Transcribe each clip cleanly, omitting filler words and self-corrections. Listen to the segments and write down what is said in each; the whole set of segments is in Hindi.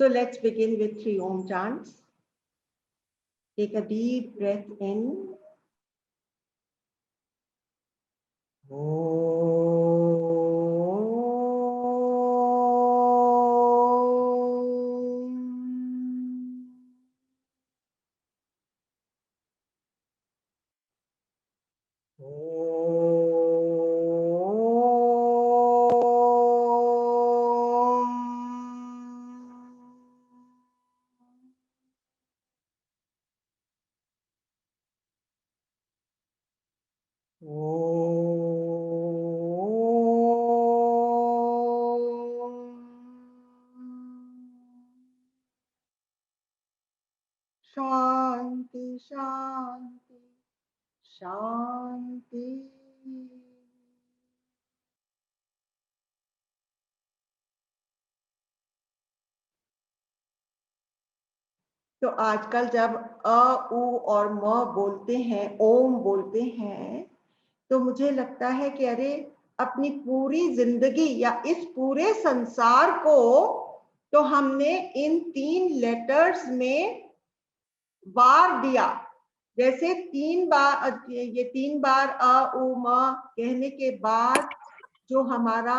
So let's begin with 3 Om chants. Take a deep breath in. शांति शांति शांति। तो आजकल जब अ उ और म बोलते हैं, ओम बोलते हैं, तो मुझे लगता है कि अरे अपनी पूरी जिंदगी या इस पूरे संसार को तो हमने इन 3 लेटर्स में बार दिया। जैसे 3 बार, ये 3 बार अ उ म कहने के बाद जो हमारा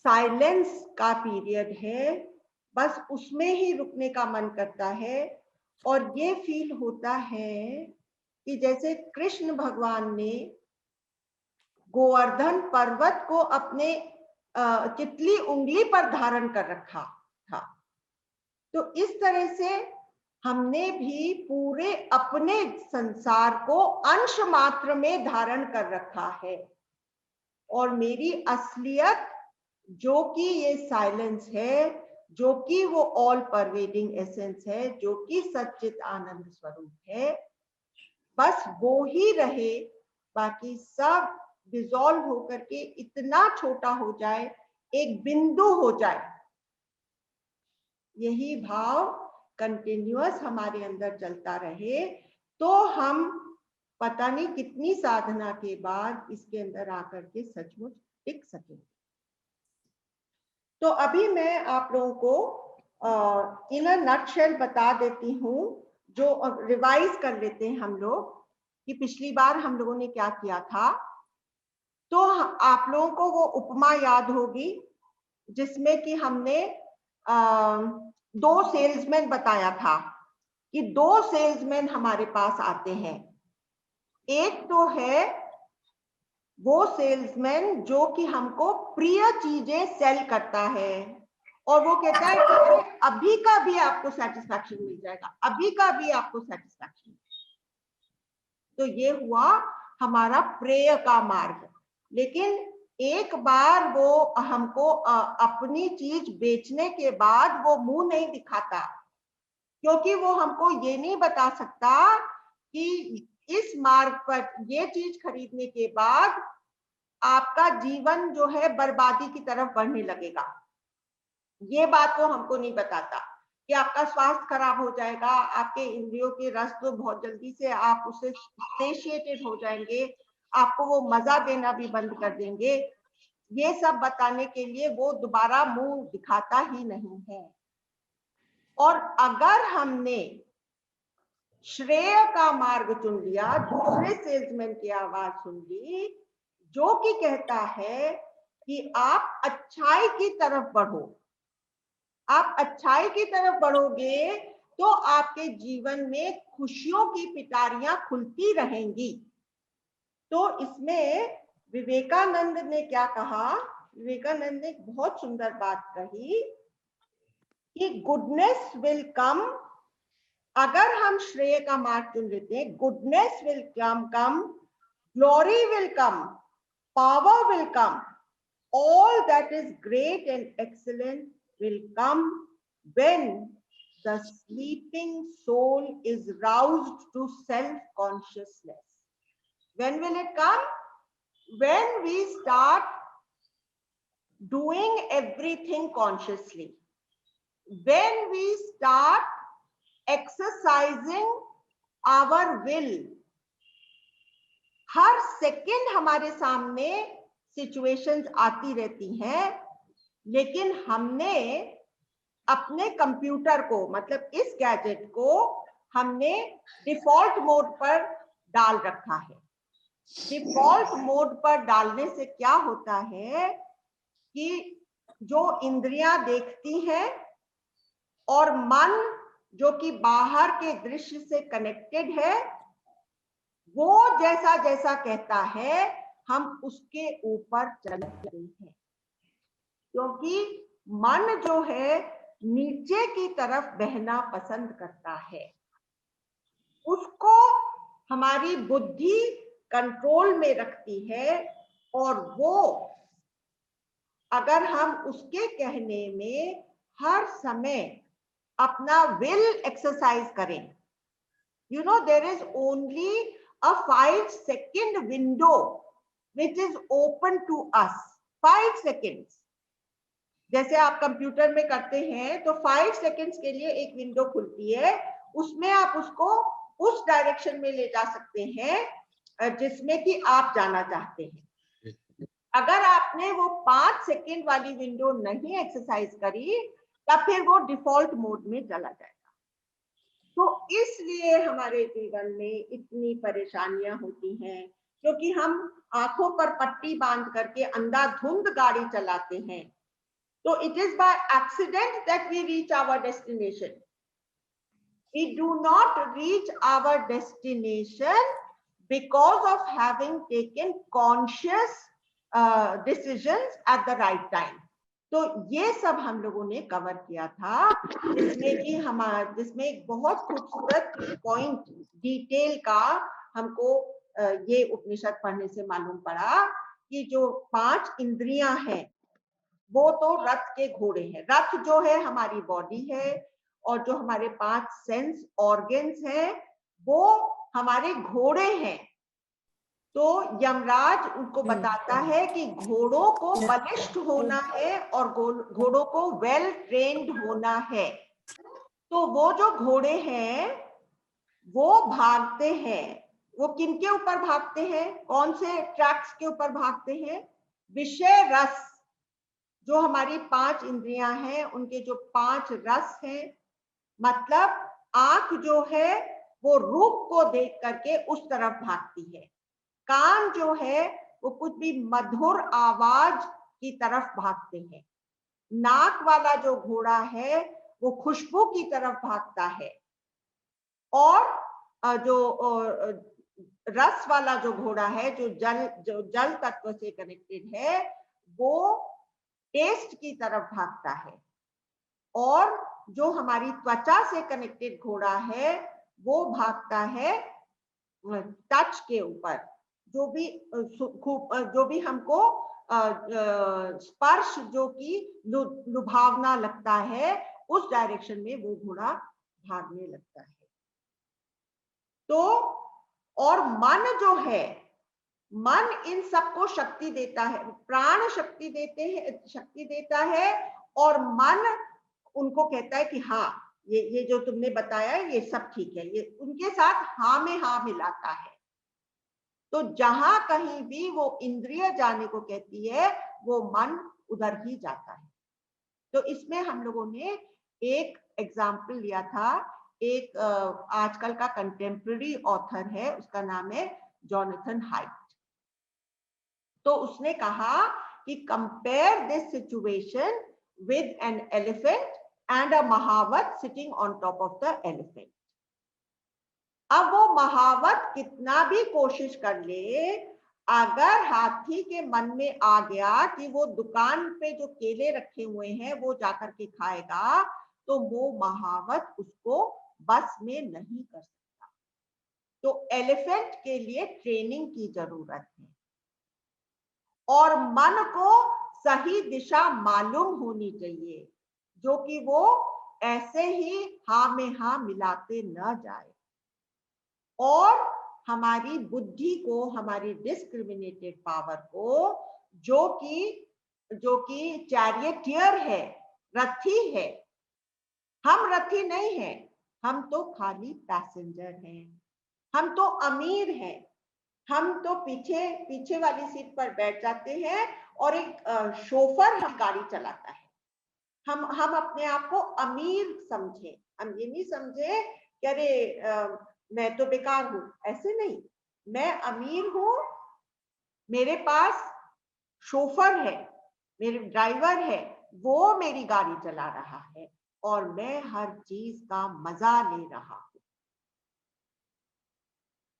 साइलेंस का पीरियड है, बस उसमें ही रुकने का मन करता है। और ये फील होता है कि जैसे कृष्ण भगवान ने गोवर्धन पर्वत को अपने चितली उंगली पर धारण कर रखा था। तो इस तरह से हमने भी पूरे अपने संसार को अंश मात्र में धारण कर रखा है। और मेरी असलियत जो कि ये साइलेंस है, जो कि वो ऑल परवेडिंग एसेंस है, जो कि सच्चित आनंद स्वरूप है, बस वो ही रहे, बाकी सब डिसॉल्व होकर के इतना छोटा हो जाए, एक बिंदु हो जाए। यही भाव कंटिन्यूअस हमारे अंदर चलता रहे, तो हम पता नहीं कितनी साधना के बाद इसके अंदर आकर के सचमुच टिक सकेंगे। तो अभी मैं आप लोगों को इन अ नटशेल बता देती हूँ, जो रिवाइज कर लेते हैं हम लोग कि पिछली बार हम लोगों ने क्या किया था। तो आप लोगों को वो उपमा याद होगी जिसमें कि हमने 2 सेल्समैन बताया था कि 2 सेल्समैन हमारे पास आते हैं। एक तो है वो सेल्समैन जो कि हमको प्रिय चीजें सेल करता है और वो कहता है कि अभी का भी आपको सेटिस्फैक्शन मिल जाएगा, अभी का भी आपको सेटिस्फैक्शन। तो ये हुआ हमारा प्रेय का मार्ग। लेकिन एक बार वो हमको अपनी चीज बेचने के बाद वो मुंह नहीं दिखाता, क्योंकि वो हमको ये नहीं बता सकता कि इस मार्ग पर ये चीज खरीदने के बाद आपका जीवन जो है बर्बादी की तरफ बढ़ने लगेगा। ये बात वो हमको नहीं बताता कि आपका स्वास्थ्य खराब हो जाएगा, आपके इंद्रियों के रस तो बहुत जल्दी से आप उससे सेशिएटेड हो जाएंगे, आपको वो मजा देना भी बंद कर देंगे। ये सब बताने के लिए वो दोबारा मुंह दिखाता ही नहीं है। और अगर हमने श्रेय का मार्ग चुन लिया, दूसरे सेल्समैन की आवाज सुन ली जो कि कहता है कि आप अच्छाई की तरफ बढ़ो, आप अच्छाई की तरफ बढ़ोगे तो आपके जीवन में खुशियों की पिटारियां खुलती रहेंगी। तो इसमें विवेकानंद ने क्या कहा? विवेकानंद ने बहुत सुंदर बात कही कि गुडनेस विल कम। अगर हम श्रेय का मार्ग चुन लेते हैं, goodness will come, glory will come, power will come, all that is great and excellent will come when the sleeping soul is roused to self-consciousness. When will it come? When we start doing everything consciously. When we start exercising our will. Her second हमारे सामने सिचुएशंस आती रहती हैं, लेकिन हमने अपने कंप्यूटर को, मतलब इस गैजेट को हमने डिफॉल्ट मोड पर डाल रखा है। डिफॉल्ट मोड पर डालने से क्या होता है कि जो इंद्रियां देखती हैं और मन जो कि बाहर के दृश्य से कनेक्टेड है, वो जैसा जैसा कहता है हम उसके ऊपर चलते हैं, क्योंकि मन जो है नीचे की तरफ बहना पसंद करता है। उसको हमारी बुद्धि कंट्रोल में रखती है और वो अगर हम उसके कहने में हर समय अपना विल एक्सरसाइज करें, you know, there is only a 5-second window which is open to us. 5 seconds. जैसे आप कंप्यूटर में करते हैं तो 5 सेकेंड्स के लिए एक विंडो खुलती है, उसमें आप उसको उस डायरेक्शन में ले जा सकते हैं जिसमें कि आप जाना चाहते हैं। अगर आपने वो 5 सेकेंड वाली विंडो नहीं एक्सरसाइज करी तब फिर वो डिफॉल्ट मोड में चला जाएगा। तो इसलिए हमारे जीवन में इतनी परेशानियां होती हैं, क्योंकि हम आंखों पर पट्टी बांध करके अंधाधुंध गाड़ी चलाते हैं। So it is by accident that we reach our destination. We do not reach our destination because of having taken conscious decisions at the right time. तो ये सब हम लोगों ने कवर किया था, जिसमें एक बहुत खूबसूरत पॉइंट डिटेल का हमको ये उपनिषद पढ़ने से मालूम पड़ा कि जो 5 इंद्रियां हैं वो तो रथ के घोड़े हैं। रथ जो है हमारी बॉडी है और जो हमारे 5 सेंस ऑर्गन्स हैं वो हमारे घोड़े हैं। तो यमराज उनको बताता है कि घोड़ों को बलिष्ठ होना है और घोड़ों को वेल ट्रेन्ड होना है। तो वो जो घोड़े हैं वो भागते हैं, वो किनके ऊपर भागते हैं, कौन से ट्रैक्स के ऊपर भागते हैं? विषय रस, जो हमारी 5 इंद्रियां हैं उनके जो 5 रस हैं, मतलब आंख जो है वो रूप को देख करके उस तरफ भागती है, कान जो है वो कुछ भी मधुर आवाज की तरफ भागते हैं, नाक वाला जो घोड़ा है वो खुशबू की तरफ भागता है, और जो रस वाला जो घोड़ा है जो जल तत्व से कनेक्टेड है वो टेस्ट की तरफ भागता है, और जो हमारी त्वचा से कनेक्टेड घोड़ा है वो भागता है टच के ऊपर, जो भी हमको स्पर्श जो कि लुभावना लगता है उस डायरेक्शन में वो घोड़ा भागने लगता है। तो और मन जो है, मन इन सबको शक्ति देता है, प्राण शक्ति देता है, और मन उनको कहता है कि हाँ ये जो तुमने बताया है ये सब ठीक है, ये उनके साथ हाँ में हाँ मिलाता है। तो जहां कहीं भी वो इंद्रिय जाने को कहती है वो मन उधर ही जाता है। तो इसमें हम लोगों ने एक एग्जाम्पल लिया था, एक आजकल का कंटेम्पररी ऑथर है, उसका नाम है जॉनथन हाइट। तो उसने कहा कि compare this situation with an elephant and a mahawat sitting on top of the elephant. अब वो महावत कितना भी कोशिश कर ले, अगर हाथी के मन में आ गया कि वो दुकान पे जो केले रखे हुए हैं वो जाकर के खाएगा, तो वो महावत उसको बस में नहीं कर सकता। तो एलिफेंट के लिए ट्रेनिंग की जरूरत है, और मन को सही दिशा मालूम होनी चाहिए, जो कि वो ऐसे ही हाँ में हाँ मिलाते न जाए, और हमारी बुद्धि को, हमारी डिस्क्रिमिनेटेड पावर को, जो कि चैरियटियर है, रथी है, हम रथी नहीं हैं, हम तो खाली पैसेंजर हैं, हम तो अमीर हैं, हम तो पीछे वाली सीट पर बैठ जाते हैं और एक शोफर हम गाड़ी चलाता है, हम अपने आप को अमीर समझे, हम ये नहीं समझे कि अरे मैं तो बेकार हूं, ऐसे नहीं। मैं अमीर हूं, मेरे पास शोफर है, मेरे ड्राइवर है, वो मेरी गाड़ी चला रहा है और मैं हर चीज का मजा ले रहा हूं।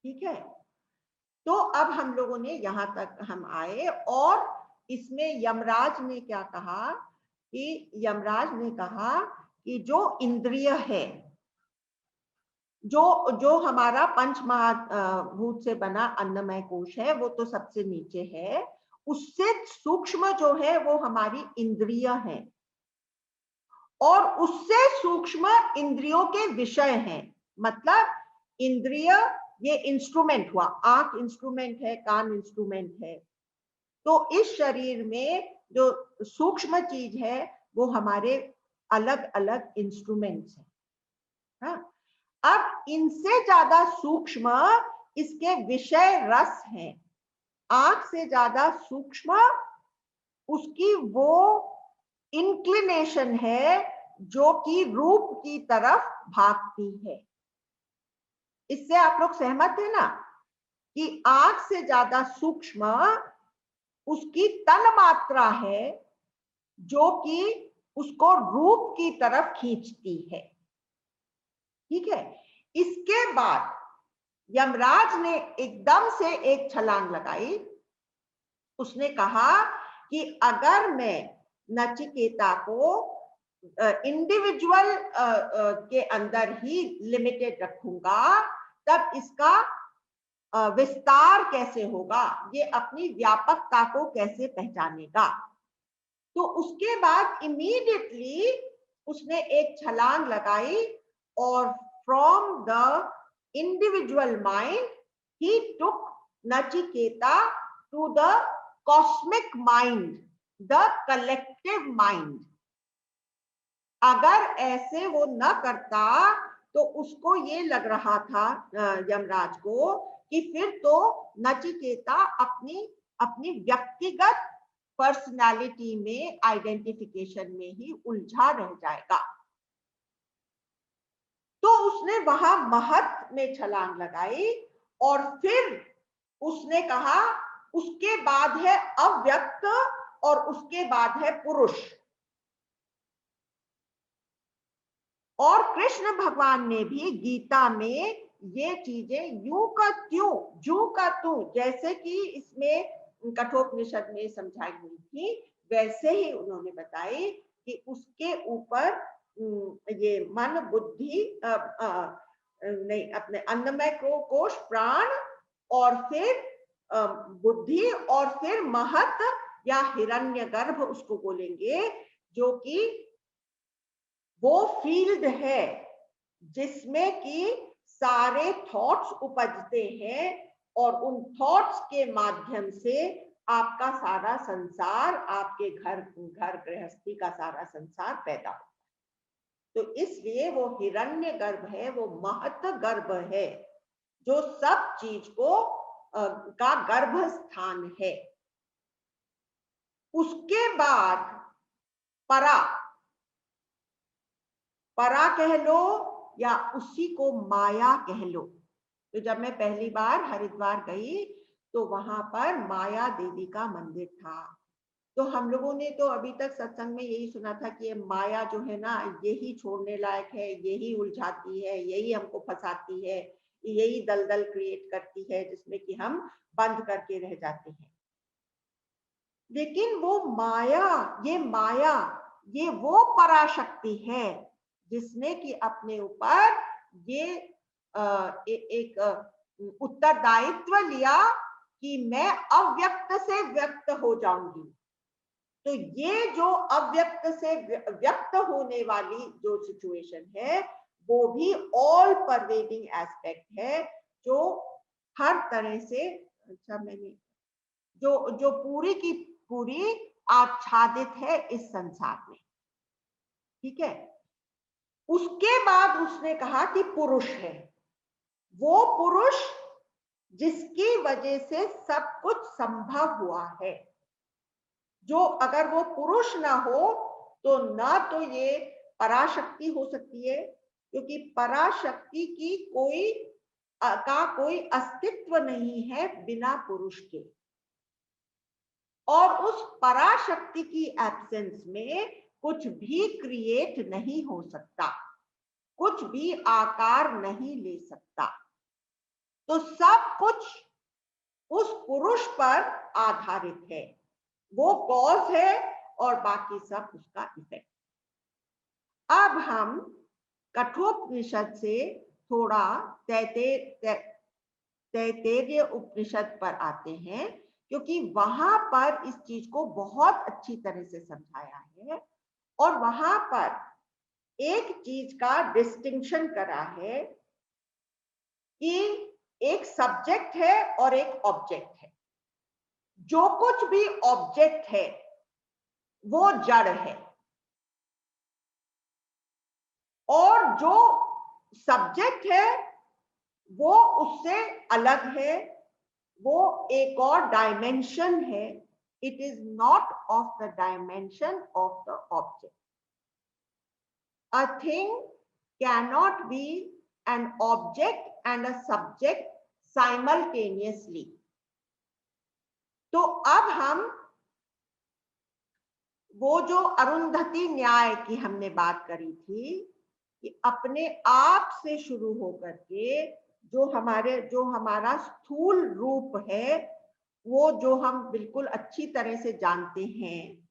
ठीक है, तो अब हम लोगों ने यहां तक हम आए और इसमें यमराज ने क्या कहा कि यमराज ने कहा कि जो इंद्रिय है, जो जो हमारा पंच महाभूत से बना अन्नमय कोश है, वो तो सबसे नीचे है। उससे सूक्ष्म जो है वो हमारी इंद्रिय है और उससे सूक्ष्म इंद्रियों के विषय हैं। मतलब इंद्रिय ये इंस्ट्रूमेंट हुआ, आंख इंस्ट्रूमेंट है, कान इंस्ट्रूमेंट है। तो इस शरीर में जो सूक्ष्म चीज है वो हमारे अलग अलग इंस्ट्रूमेंट्स हैं। हाँ? अब इनसे ज्यादा सूक्ष्म इसके विषय रस हैं। आंख से ज्यादा सूक्ष्म उसकी वो इंक्लिनेशन है जो कि रूप की तरफ भागती है। इससे आप लोग सहमत है ना कि आंख से ज्यादा सूक्ष्म उसकी तन मात्रा है जो कि उसको रूप की तरफ खींचती है। ठीक है, इसके बाद यमराज ने एकदम से एक छलांग लगाई। उसने कहा कि अगर मैं नचिकेता को इंडिविजुअल के अंदर ही लिमिटेड रखूंगा तब इसका विस्तार कैसे होगा, ये अपनी व्यापकता को कैसे पहचानेगा। तो उसके बाद इमीडिएटली उसने एक छलांग लगाई और फ्रॉम द इंडिविजुअल माइंड ही took Nachiketa to the cosmic mind, the collective mind. अगर ऐसे वो न करता तो उसको ये लग रहा था यमराज को कि फिर तो नचिकेता अपनी अपनी व्यक्तिगत पर्सनालिटी में, आइडेंटिफिकेशन में ही उलझा रह जाएगा। तो उसने वहां महत में छलांग लगाई और फिर उसने कहा उसके बाद है अव्यक्त और उसके बाद है पुरुष। और कृष्ण भगवान ने भी गीता में ये चीजें यूं का त्यों, जू का तू, जैसे कि इसमें कठोपनिषद में समझाई हुई थी वैसे ही उन्होंने बताई कि उसके ऊपर ये मन बुद्धि नहीं, अपने अन्नमय कोश, प्राण और फिर बुद्धि और फिर महत या हिरण्यगर्भ उसको बोलेंगे, जो कि वो फील्ड है जिसमें कि सारे थॉट्स उपजते हैं और उन थॉट्स के माध्यम से आपका सारा संसार, आपके घर गृहस्थी का सारा संसार पैदा होता है। तो इसलिए वो हिरण्य गर्भ है, वो महत गर्भ है जो सब चीज को का गर्भ स्थान है। उसके बाद परा, परा कह लो या उसी को माया कह लो। तो जब मैं पहली बार हरिद्वार गई तो वहां पर माया देवी का मंदिर था। तो हम लोगों ने तो अभी तक सत्संग में यही सुना था कि ये माया जो है ना, यही छोड़ने लायक है, यही उलझाती है, यही हमको फंसाती है, यही दलदल क्रिएट करती है जिसमें कि हम बंद करके रह जाते हैं। लेकिन वो माया ये वो पराशक्ति है जिसने कि अपने ऊपर ये एक उत्तरदायित्व लिया कि मैं अव्यक्त से व्यक्त हो जाऊंगी। तो ये जो अव्यक्त से व्यक्त होने वाली जो सिचुएशन है वो भी ऑल परवेडिंग एस्पेक्ट है, जो हर तरह से, अच्छा मैंने जो जो पूरी की पूरी आच्छादित है इस संसार में। ठीक है, उसके बाद उसने कहा कि पुरुष है, वो पुरुष जिसकी वजह से सब कुछ संभव हुआ है। जो अगर वो पुरुष ना हो तो ना तो ये पराशक्ति हो सकती है, क्योंकि पराशक्ति की कोई अस्तित्व नहीं है बिना पुरुष के, और उस पराशक्ति की एब्सेंस में कुछ भी क्रिएट नहीं हो सकता, कुछ भी आकार नहीं ले सकता। तो सब कुछ उस पुरुष पर आधारित है, वो कॉज है और बाकी सब उसका इफेक्ट। अब हम कठोपनिषद से थोड़ा तैत्तिरीय उपनिषद पर आते हैं, क्योंकि वहां पर इस चीज को बहुत अच्छी तरह से समझाया है, और वहां पर एक चीज का डिस्टिंक्शन करा है कि एक सब्जेक्ट है और एक ऑब्जेक्ट है। जो कुछ भी ऑब्जेक्ट है वो जड़ है, और जो सब्जेक्ट है वो उससे अलग है, वो एक और डायमेंशन है। It is not of the dimension of the object. A thing cannot be an object and a subject simultaneously. तो अब हम वो जो अरुंधति न्याय की हमने बात करी थी कि अपने आप से शुरू होकर के जो हमारा स्थूल रूप है, वो जो हम बिल्कुल अच्छी तरह से जानते हैं,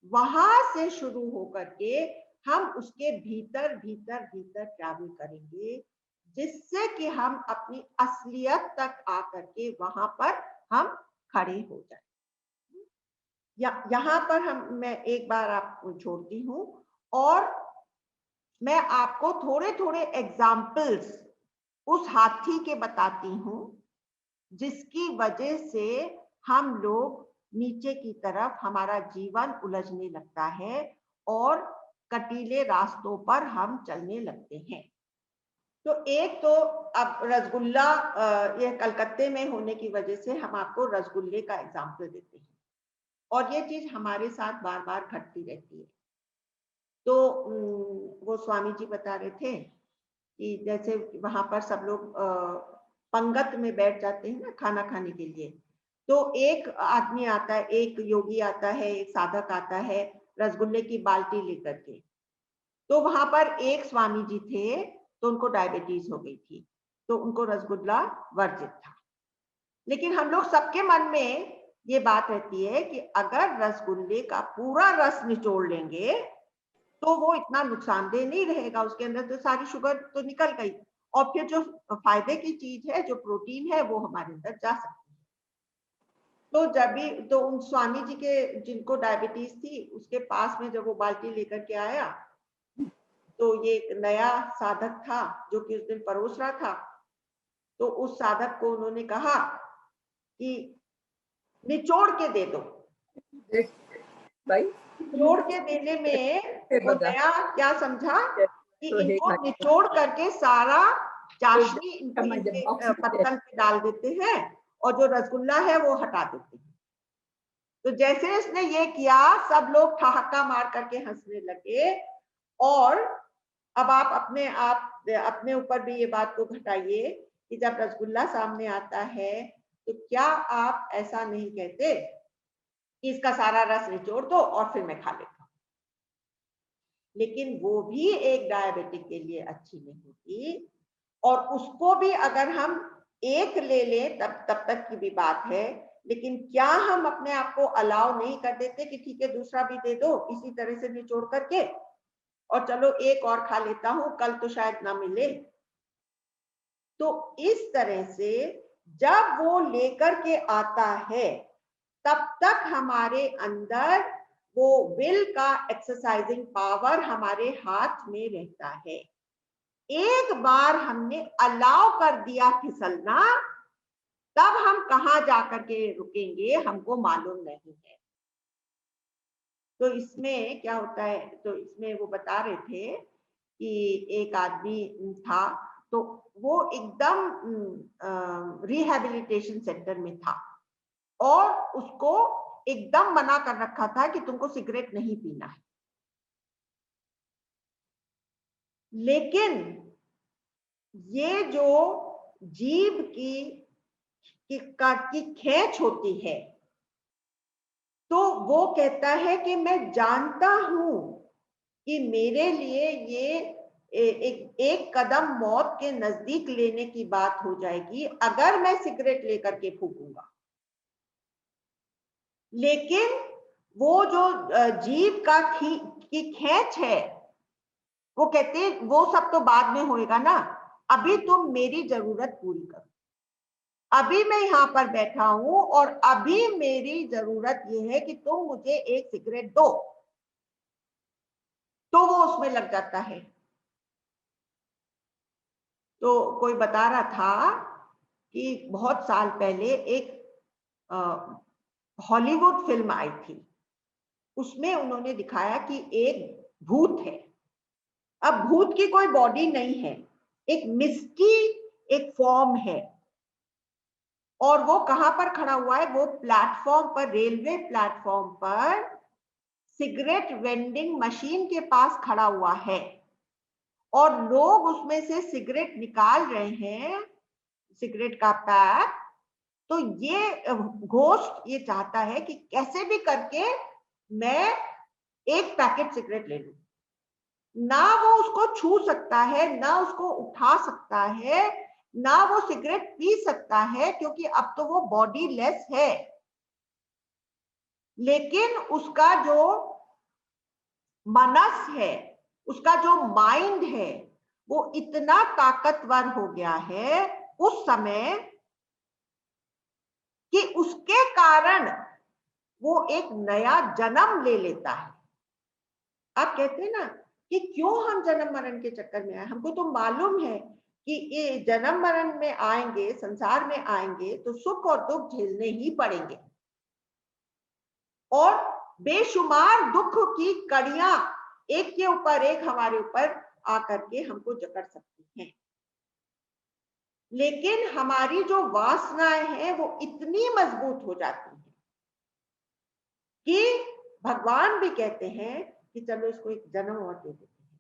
वहां से शुरू होकर के हम उसके भीतर भीतर भीतर ट्रैवल करेंगे, जिससे कि हम अपनी असलियत तक आकर के वहां पर हम खड़े हो जाए। यहाँ पर मैं एक बार आपको छोड़ती हूँ, और मैं आपको थोड़े थोड़े एग्जाम्पल्स उस हाथी के बताती हूँ, जिसकी वजह से हम लोग नीचे की तरफ हमारा जीवन उलझने लगता है और कटीले रास्तों पर हम चलने लगते हैं। तो एक तो अब रसगुल्ला, ये कलकत्ते में होने की वजह से हम आपको रसगुल्ले का एग्जाम्पल देते हैं, और ये चीज हमारे साथ बार बार घटती रहती है। तो वो स्वामी जी बता रहे थे कि जैसे वहां पर सब लोग पंगत में बैठ जाते हैं ना खाना खाने के लिए, तो एक आदमी आता है, एक योगी आता है, एक साधक आता है रसगुल्ले की बाल्टी लेकर के। तो वहां पर एक स्वामी जी थे, तो उनको डायबिटीज हो गई थी, तो उनको रसगुल्ला वर्जित था। लेकिन हम लोग सबके मन में ये बात रहती है कि अगर रसगुल्ले का पूरा रस निचोड़ लेंगे तो वो इतना नुकसानदेह नहीं रहेगा, उसके अंदर तो सारी शुगर तो निकल गई, और फिर जो फायदे की चीज है, जो प्रोटीन है, वो हमारे अंदर जा सकती है। तो जब भी तो उन स्वामी जी के जिनको डायबिटीज थी, उसके पास में जब वो बाल्टी लेकर के आया, तो ये एक नया साधक था जो कि उस दिन परोस रहा था। तो उस साधक को उन्होंने कहा कि निचोड़ के दे दो भाई। निचोड़ के देने में वो नया क्या समझा कि इनको निचोड़ करके सारा चाशनी इनके पत्तल पे डाल देते हैं, और जो रसगुल्ला है वो हटा देते हैं। तो जैसे इसने ये किया, सब लोग ठहाका मार करके हंसने लगे। और अब आप अपने ऊपर भी ये बात को घटाइए कि जब रसगुल्ला सामने आता है, तो क्या आप ऐसा नहीं कहते कि इसका सारा रस निचोड़ दो और फिर मैं खा लेता हूं? लेकिन वो भी एक डायबिटिक के लिए अच्छी नहीं होती, और उसको भी अगर हम एक ले लें तब तक की भी बात है। लेकिन क्या हम अपने आप को अलाउ नहीं कर देते कि ठीक है दूसरा भी दे दो इसी तरह से निचोड़ करके, और चलो एक और खा लेता हूं, कल तो शायद ना मिले। तो इस तरह से जब वो लेकर के आता है, तब तक हमारे अंदर वो विल का एक्सरसाइजिंग पावर हमारे हाथ में रहता है। एक बार हमने अलाउ कर दिया फिसलना, तब हम कहां जाकर के रुकेंगे हमको मालूम नहीं है। तो इसमें क्या होता है, तो इसमें वो बता रहे थे कि एक आदमी था, तो वो एकदम रिहैबिलिटेशन सेंटर में था, और उसको एकदम मना कर रखा था कि तुमको सिगरेट नहीं पीना है। लेकिन ये जो जीभ की खींच होती है, तो वो कहता है कि मैं जानता हूं कि मेरे लिए ये एक कदम मौत के नजदीक लेने की बात हो जाएगी अगर मैं सिगरेट लेकर के फूकूंगा। लेकिन वो जो जीभ की खींच है, वो कहते हैं वो सब तो बाद में होएगा ना, अभी तुम मेरी जरूरत पूरी करो। अभी मैं यहाँ पर बैठा हूं और अभी मेरी जरूरत ये है कि तुम मुझे एक सिगरेट दो, तो वो उसमें लग जाता है। तो कोई बता रहा था कि बहुत साल पहले एक हॉलीवुड फिल्म आई थी, उसमें उन्होंने दिखाया कि एक भूत है। अब भूत की कोई बॉडी नहीं है, एक मिस्टी एक फॉर्म है, और वो कहां पर खड़ा हुआ है, वो प्लेटफॉर्म पर, रेलवे प्लेटफॉर्म पर सिगरेट वेंडिंग मशीन के पास खड़ा हुआ है, और लोग उसमें से सिगरेट निकाल रहे हैं, सिगरेट का पैक। तो ये घोस्ट ये चाहता है कि कैसे भी करके मैं एक पैकेट सिगरेट ले लूं। ना वो उसको छू सकता है, ना उसको उठा सकता है, ना वो सिगरेट पी सकता है, क्योंकि अब तो वो बॉडी लेस है। लेकिन उसका जो मनस है, उसका जो माइंड है, वो इतना ताकतवर हो गया है उस समय कि उसके कारण वो एक नया जन्म ले लेता है। आप कहते हैं ना कि क्यों हम जन्म मरण के चक्कर में आए, हमको तो मालूम है कि ये जन्म मरण में आएंगे, संसार में आएंगे तो सुख और दुख झेलने ही पड़ेंगे, और बेशुमार दुख की कड़ियां एक के ऊपर एक हमारे ऊपर आकर के हमको जकड़ सकती हैं। लेकिन हमारी जो वासनाएं हैं वो इतनी मजबूत हो जाती हैं कि भगवान भी कहते हैं कि चलो इसको एक जन्म और दे देते हैं,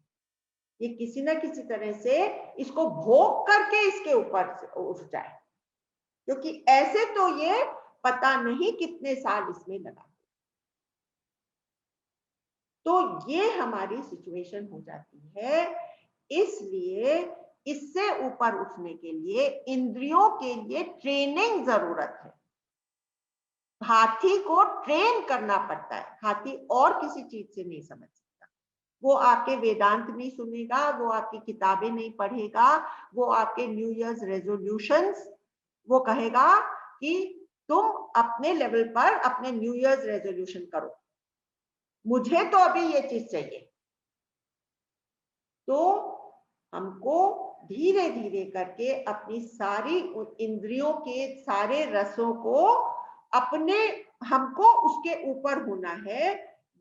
ये किसी ना किसी तरह से इसको भोग करके इसके ऊपर से उठ जाए, क्योंकि ऐसे तो ये पता नहीं कितने साल इसमें लगा। तो ये हमारी सिचुएशन हो जाती है। इसलिए इससे ऊपर उठने के लिए इंद्रियों के लिए ट्रेनिंग जरूरत है। हाथी को ट्रेन करना पड़ता है, हाथी और किसी चीज से नहीं समझ सकता। वो आपके वेदांत नहीं सुनेगा, वो आपकी किताबें नहीं पढ़ेगा, वो आपके न्यू ईयर्स रेजोल्यूशंस, वो कहेगा कि तुम अपने लेवल पर अपने न्यू ईयर्स रेजोल्यूशन करो, मुझे तो अभी ये चीज चाहिए। तो हमको धीरे धीरे करके अपनी सारी इंद्रियों के सारे रसों को अपने, हमको उसके ऊपर होना है।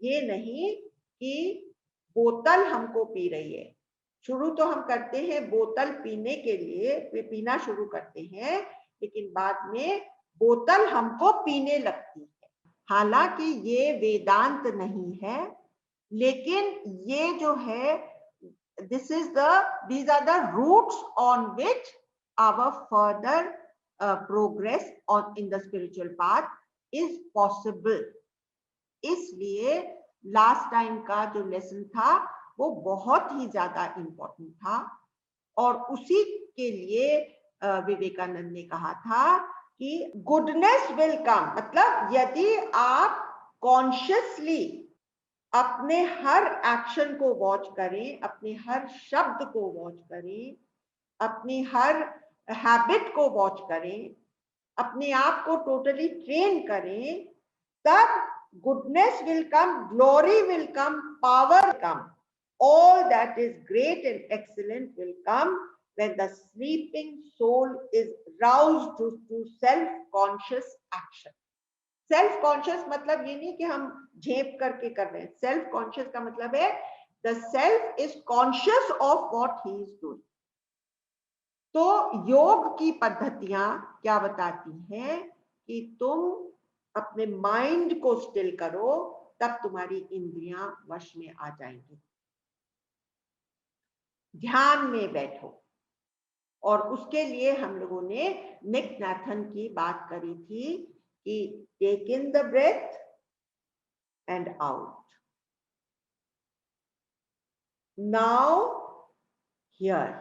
ये नहीं कि बोतल हमको पी रही है। शुरू तो हम करते हैं बोतल पीने के लिए, वे पीना शुरू करते हैं, लेकिन बाद में बोतल हमको पीने लगती है। हालांकि ये वेदांत नहीं है, लेकिन ये जो है, these are the roots on which our further progress on in the spiritual path is possible. इसलिए लास्ट टाइम का जो लेसन था वो बहुत ही ज्यादा इम्पोर्टेंट था, और उसी के लिए विवेकानंद ने कहा था कि गुडनेस विल कम, मतलब यदि आप कॉन्शियसली अपने हर एक्शन को वॉच करें, अपने हर शब्द को वॉच करें, अपनी हर हैबिट को वॉच करें, अपने आप को टोटली ट्रेन करें, तब goodness will come, glory will come, power come, all that is great and excellent will come when the sleeping soul is roused to self-conscious action. Self conscious मतलब ये नहीं कि हम झेप करके कर रहे हैं। सेल्फ कॉन्शियस का मतलब है the self is conscious of what he is doing. तो योग की पद्धतियां क्या बताती हैं कि तुम अपने माइंड को स्टिल करो, तब तुम्हारी इंद्रियां वश में आ जाएंगी। ध्यान में बैठो। और उसके लिए हम लोगों ने निक नाथन की बात करी थी कि take in the breath and out. Now here,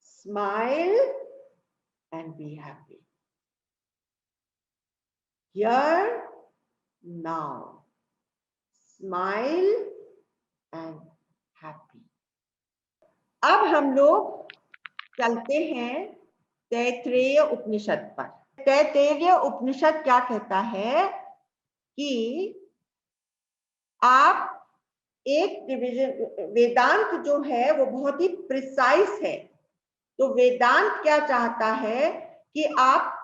smile and be happy. Here, now, smile and happy. अब हम लोग चलते हैं तैत्तिरीय उपनिषद पर। तैत्तिरीय उपनिषद क्या कहता है कि आप एक डिवीजन, वेदांत जो है वो बहुत ही प्रिसाइज है। तो वेदांत क्या चाहता है कि आप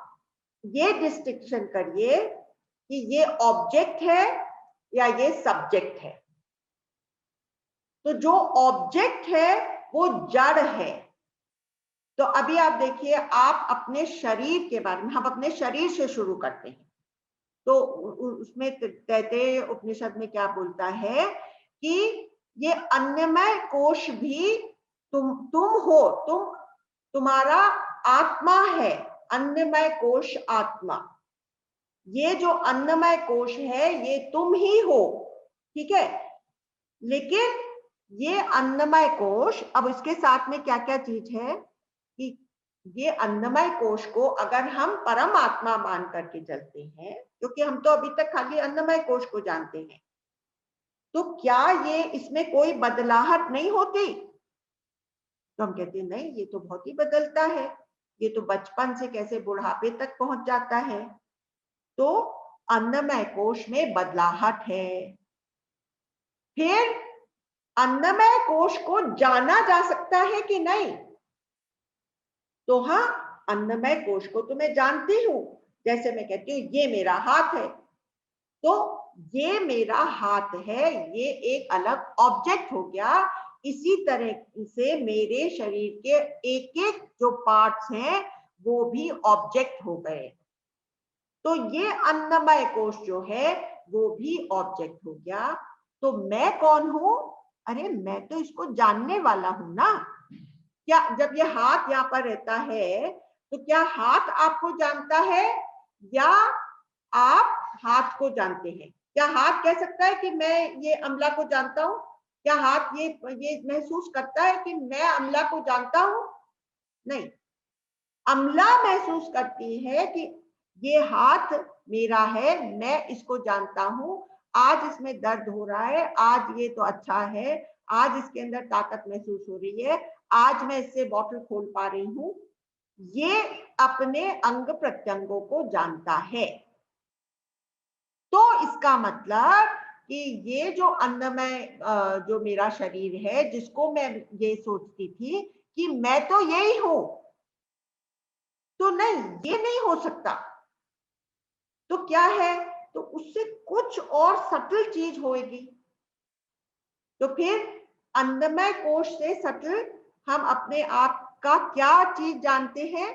ये डिस्टिंक्शन करिए कि ये ऑब्जेक्ट है या ये सब्जेक्ट है। तो जो ऑब्जेक्ट है वो जड़ है। तो अभी आप देखिए, आप अपने शरीर के बारे में, हम अपने शरीर से शुरू करते हैं। तो उसमें तैत्तिरीय उपनिषद में क्या बोलता है कि ये अन्नमय कोश भी तुम हो, तुम्हारा आत्मा है। अन्नमय कोश आत्मा, ये जो अन्नमय कोश है ये तुम ही हो, ठीक है। लेकिन ये अन्नमय कोश, अब इसके साथ में क्या क्या चीज है कि ये अन्नमय कोश को अगर हम परमात्मा मान करके चलते हैं, क्योंकि हम तो अभी तक खाली अन्नमय कोश को जानते हैं, तो क्या ये इसमें कोई बदलाहट नहीं होती? तो हम कहते हैं नहीं, ये तो बहुत ही बदलता है। ये तो बचपन से कैसे बुढ़ापे तक पहुंच जाता है। तो अन्नमय कोश में बदलाहट है। फिर अन्नमय कोश को जाना जा सकता है कि नहीं? तो हाँ, अन्नमय कोश को तो मैं जानती हूं। जैसे मैं कहती हूँ ये मेरा हाथ है, तो ये मेरा हाथ है, ये एक अलग ऑब्जेक्ट हो गया। इसी तरह से मेरे शरीर के एक एक जो पार्ट्स हैं वो भी ऑब्जेक्ट हो गए। तो ये अन्नमय कोश जो है वो भी ऑब्जेक्ट हो गया। तो मैं कौन हूं? अरे मैं तो इसको जानने वाला हूं ना। क्या जब ये हाथ यहाँ पर रहता है तो क्या हाथ आपको जानता है या आप हाथ को जानते हैं? क्या हाथ कह सकता है कि मैं ये अमला को जानता हूं? क्या हाथ ये महसूस करता है कि मैं अमला को जानता हूं? नहीं, अमला महसूस करती है कि ये हाथ मेरा है, मैं इसको जानता हूं। आज इसमें दर्द हो रहा है, आज ये तो अच्छा है, आज इसके अंदर ताकत महसूस हो रही है, आज मैं इससे बॉटल खोल पा रही हूं। ये अपने अंग प्रत्यंगों को जानता है। तो इसका मतलब कि ये जो अन्नमय जो मेरा शरीर है, जिसको मैं ये सोचती थी कि मैं तो यही हूं, तो नहीं, ये नहीं हो सकता। तो क्या है? तो उससे कुछ और सटल चीज होगी। तो फिर अन्नमय कोश से सटल हम अपने आप का क्या चीज जानते हैं?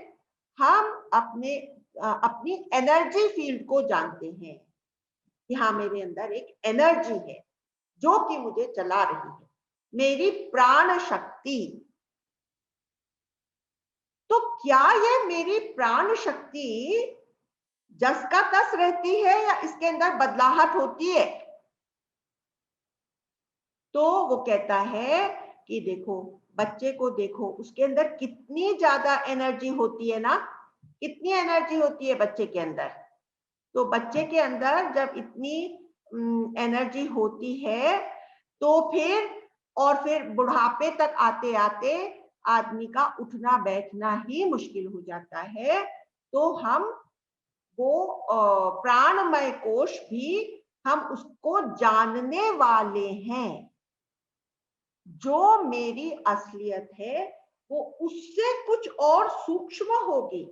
हम अपनी एनर्जी फील्ड को जानते हैं कि हाँ, मेरे अंदर एक एनर्जी है जो कि मुझे चला रही है, मेरी प्राण शक्ति। तो क्या ये मेरी प्राण शक्ति जस का तस रहती है या इसके अंदर बदलाहट होती है? तो वो कहता है कि देखो, बच्चे को देखो, उसके अंदर कितनी ज्यादा एनर्जी होती है ना। कितनी एनर्जी होती है बच्चे के अंदर? तो बच्चे के अंदर जब इतनी एनर्जी होती है तो फिर बुढ़ापे तक आते आते आदमी का उठना बैठना ही मुश्किल हो जाता है। तो हम वो प्राणमय कोश भी हम उसको जानने वाले हैं। जो मेरी असलियत है वो उससे कुछ और सूक्ष्म होगी,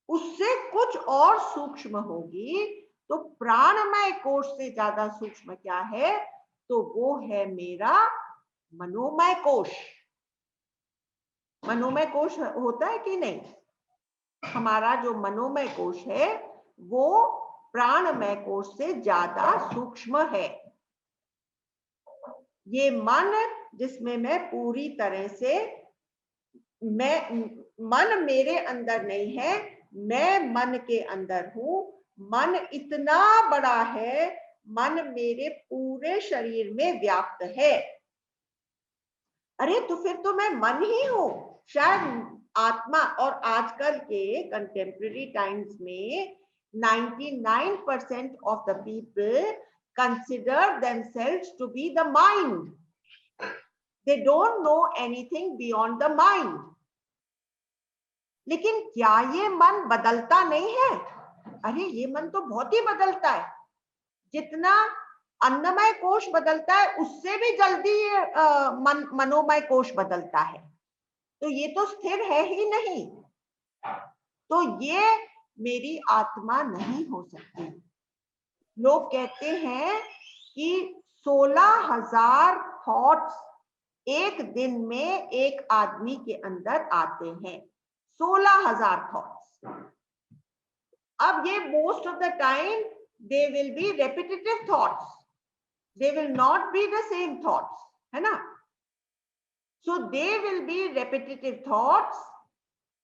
उससे कुछ और सूक्ष्म होगी। तो प्राणमय कोश से ज्यादा सूक्ष्म क्या है? तो वो है मेरा मनोमय कोश। मनोमय कोश होता है कि नहीं? हमारा जो मनोमय कोश है वो प्राणमय कोश से ज्यादा सूक्ष्म है। ये मन जिसमें मैं पूरी तरह से, मन मेरे अंदर नहीं है, मैं मन के अंदर हूं। मन इतना बड़ा है, मन मेरे पूरे शरीर में व्याप्त है। अरे तो फिर तो मैं मन ही हूं, शायद आत्मा। और आजकल के कंटेम्प्रेरी टाइम्स में 99% of the people consider themselves to be the mind. They don't know anything beyond the mind. लेकिन क्या ये मन बदलता नहीं है? अरे ये मन तो बहुत ही बदलता है। जितना अन्नमय कोश बदलता है उससे भी जल्दी मनोमय कोश बदलता है। तो ये तो स्थिर है ही नहीं। तो ये मेरी आत्मा नहीं हो सकती। लोग कहते हैं कि 16,000 थॉट्स एक दिन में एक आदमी के अंदर आते हैं। 16,000 थॉट्स। अब ये most of the time they will be repetitive thoughts, they will not be the same thoughts, है ना? So they will be repetitive thoughts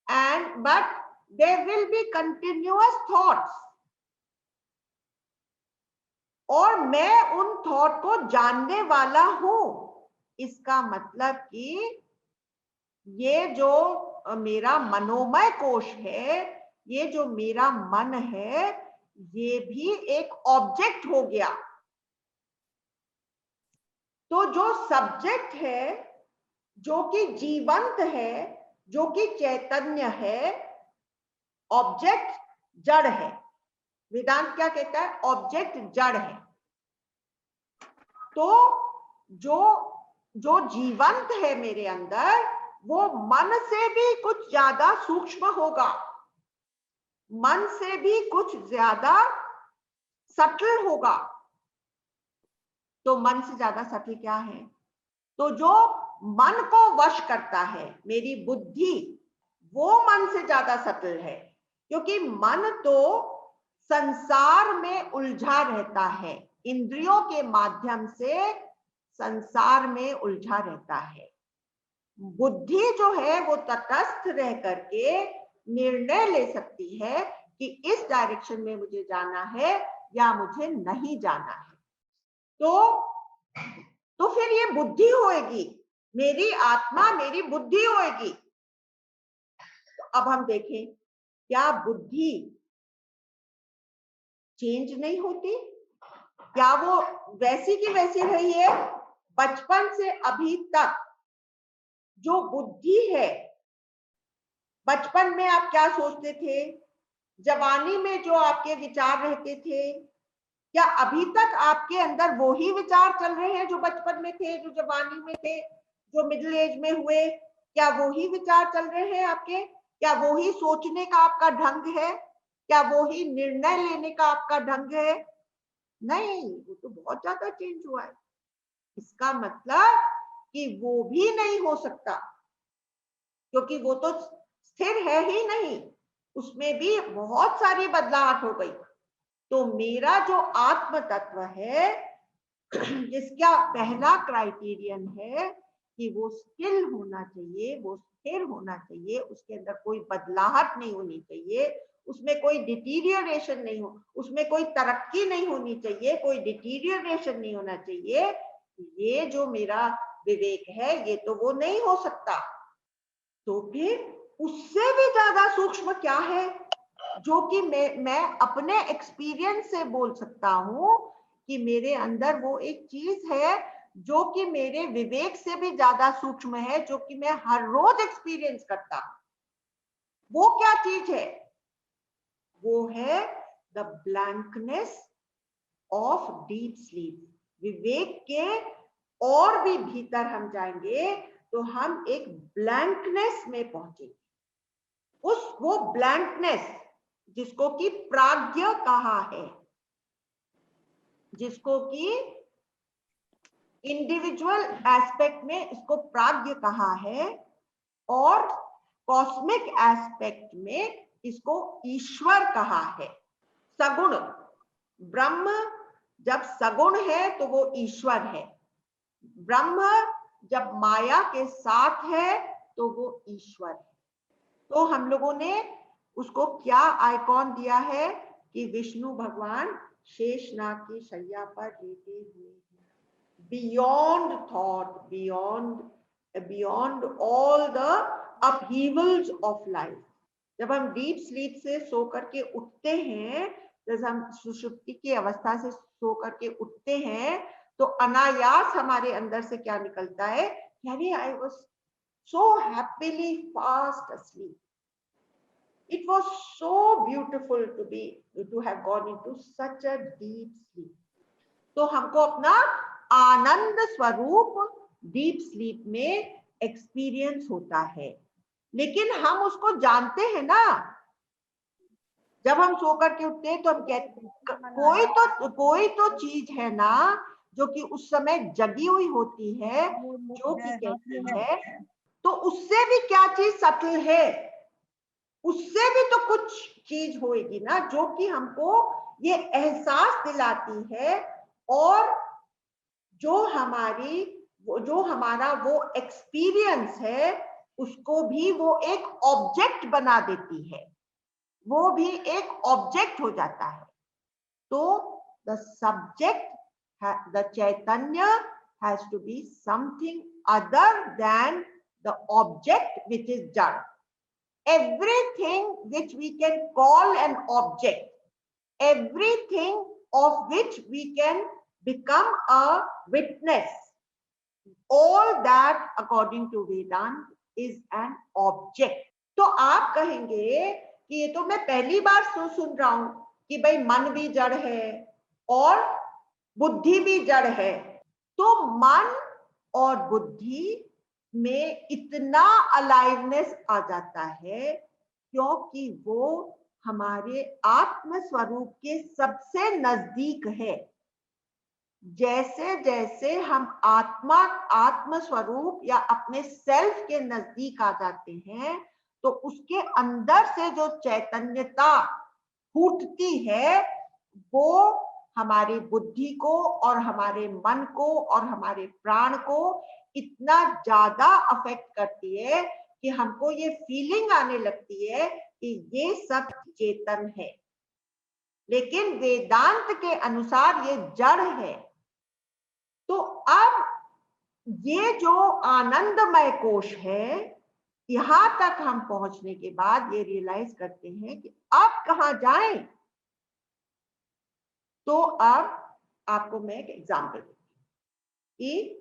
and but there will be continuous thoughts. और मैं उन थॉट को जानने वाला हूं। इसका मतलब कि ये जो मेरा मनोमय कोश है, ये जो मेरा मन है, ये भी एक ऑब्जेक्ट हो गया। तो जो सब्जेक्ट है, जो कि जीवंत है, जो कि चैतन्य है, ऑब्जेक्ट जड़ है। वेदांत क्या कहता है? ऑब्जेक्ट जड़ है। तो जो जीवंत है मेरे अंदर, वो मन से भी कुछ ज्यादा सूक्ष्म होगा, मन से भी कुछ ज्यादा सटल होगा। तो मन से ज्यादा सटल क्या है? तो जो मन को वश करता है, मेरी बुद्धि, वो मन से ज्यादा सटल है। क्योंकि मन तो संसार में उलझा रहता है, इंद्रियों के माध्यम से संसार में उलझा रहता है। बुद्धि जो है वो तटस्थ रह करके निर्णय ले सकती है कि इस डायरेक्शन में मुझे जाना है या मुझे नहीं जाना है। तो फिर ये बुद्धि होएगी, मेरी आत्मा, मेरी बुद्धि होएगी। तो अब हम देखें, क्या बुद्धि चेंज नहीं होती? क्या वो वैसी की वैसी रही है? बचपन से अभी तक जो बुद्धि है, बचपन में आप क्या सोचते थे, जवानी में जो आपके विचार रहते थे, क्या अभी तक आपके अंदर वो ही विचार चल रहे हैं जो बचपन में थे, जो जवानी में थे, जो मिडिल एज में हुए? क्या वो ही विचार चल रहे हैं आपके? क्या वो ही सोचने का आपका ढंग है? क्या वो ही निर्णय लेने का आपका ढंग है? नहीं, वो तो बहुत ज्यादा चेंज हुआ है। इसका मतलब कि वो भी नहीं हो सकता, क्योंकि वो तो स्थिर है ही नहीं, उसमें भी बहुत सारी बदलाहट हो गई। तो मेरा जो आत्म तत्व है, जिसका पहला क्राइटेरियन है कि वो स्थिर होना चाहिए, वो स्थिर होना चाहिए, उसके अंदर कोई बदलाहट नहीं होनी चाहिए, उसमें कोई डिटीरियरेशन नहीं हो, उसमें कोई तरक्की नहीं होनी चाहिए, कोई डिटीरियरेशन नहीं होना चाहिए। ये जो मेरा विवेक है, ये तो वो नहीं हो सकता। तो फिर उससे भी ज्यादा सूक्ष्म क्या है, जो कि मैं अपने एक्सपीरियंस से बोल सकता हूं कि मेरे अंदर वो एक चीज है जो कि मेरे विवेक से भी ज्यादा सूक्ष्म है, जो कि मैं हर रोज एक्सपीरियंस करता हूं। वो क्या चीज है? वो है the blankness of deep sleep. Vivek के और भी भीतर हम जाएंगे तो हम एक ब्लैंकनेस में पहुंचेंगे। वो ब्लैंकनेस जिसको कि प्राज्ञ कहा है, जिसको कि इंडिविजुअल एस्पेक्ट में इसको प्राज्ञ कहा है, और कॉस्मिक एस्पेक्ट में इसको ईश्वर कहा है। सगुण ब्रह्म जब सगुण है तो वो ईश्वर है। ब्रह्म जब माया के साथ है तो वो ईश्वर है। तो हम लोगों ने उसको क्या आइकॉन दिया है कि विष्णु भगवान शेषनाग की शैया पर लेटे हुए हैं, beyond thought, beyond all the upheavals of life. जब हम डीप स्लीप से सो करके उठते हैं, जैसे हम सुषुप्ति की अवस्था से सो करके उठते हैं, तो अनायास हमारे अंदर से क्या निकलता है, अरे I was so happily fast asleep. It was so beautiful to have gone into such a deep sleep. तो हमको अपना आनंद स्वरूप डीप स्लीप में एक्सपीरियंस होता है, लेकिन हम उसको जानते हैं ना। जब हम सो करके उठते हैं तो हम कहते कोई तो चीज है ना जो कि उस समय जगी हुई होती है, जो कि कहती है, तो उससे भी क्या चीज सटल है, उससे भी तो कुछ चीज होगी ना जो कि हमको ये एहसास दिलाती है, और जो हमारा वो एक्सपीरियंस है उसको भी वो एक ऑब्जेक्ट बना देती है, वो भी एक ऑब्जेक्ट हो जाता है। तो the subject, the chaitanya has to be something other than the object which is jad. Everything which we can call an object, everything of which we can become a witness, all that according to Vedanta is an object. तो आप कहेंगे कि ये तो मैं पहली बार सुन रहा हूं कि भाई मन भी जड़ है और बुद्धि भी जड़ है। तो मन और बुद्धि में इतना अलाइवनेस आ जाता है क्योंकि वो हमारे आत्म स्वरूप के सबसे नजदीक है। जैसे जैसे हम आत्म स्वरूप या अपने सेल्फ के नजदीक आ जाते हैं, तो उसके अंदर से जो चैतन्यता फूटती है वो हमारी बुद्धि को और हमारे मन को और हमारे प्राण को इतना ज्यादा अफेक्ट करती है कि हमको ये फीलिंग आने लगती है कि ये सब चेतन है, लेकिन वेदांत के अनुसार ये जड़ है। तो अब ये जो आनंदमय कोश है, यहां तक हम पहुंचने के बाद ये रियलाइज करते हैं कि अब कहां जाएं। तो अब आपको मैं एक एग्जांपल दूंगी कि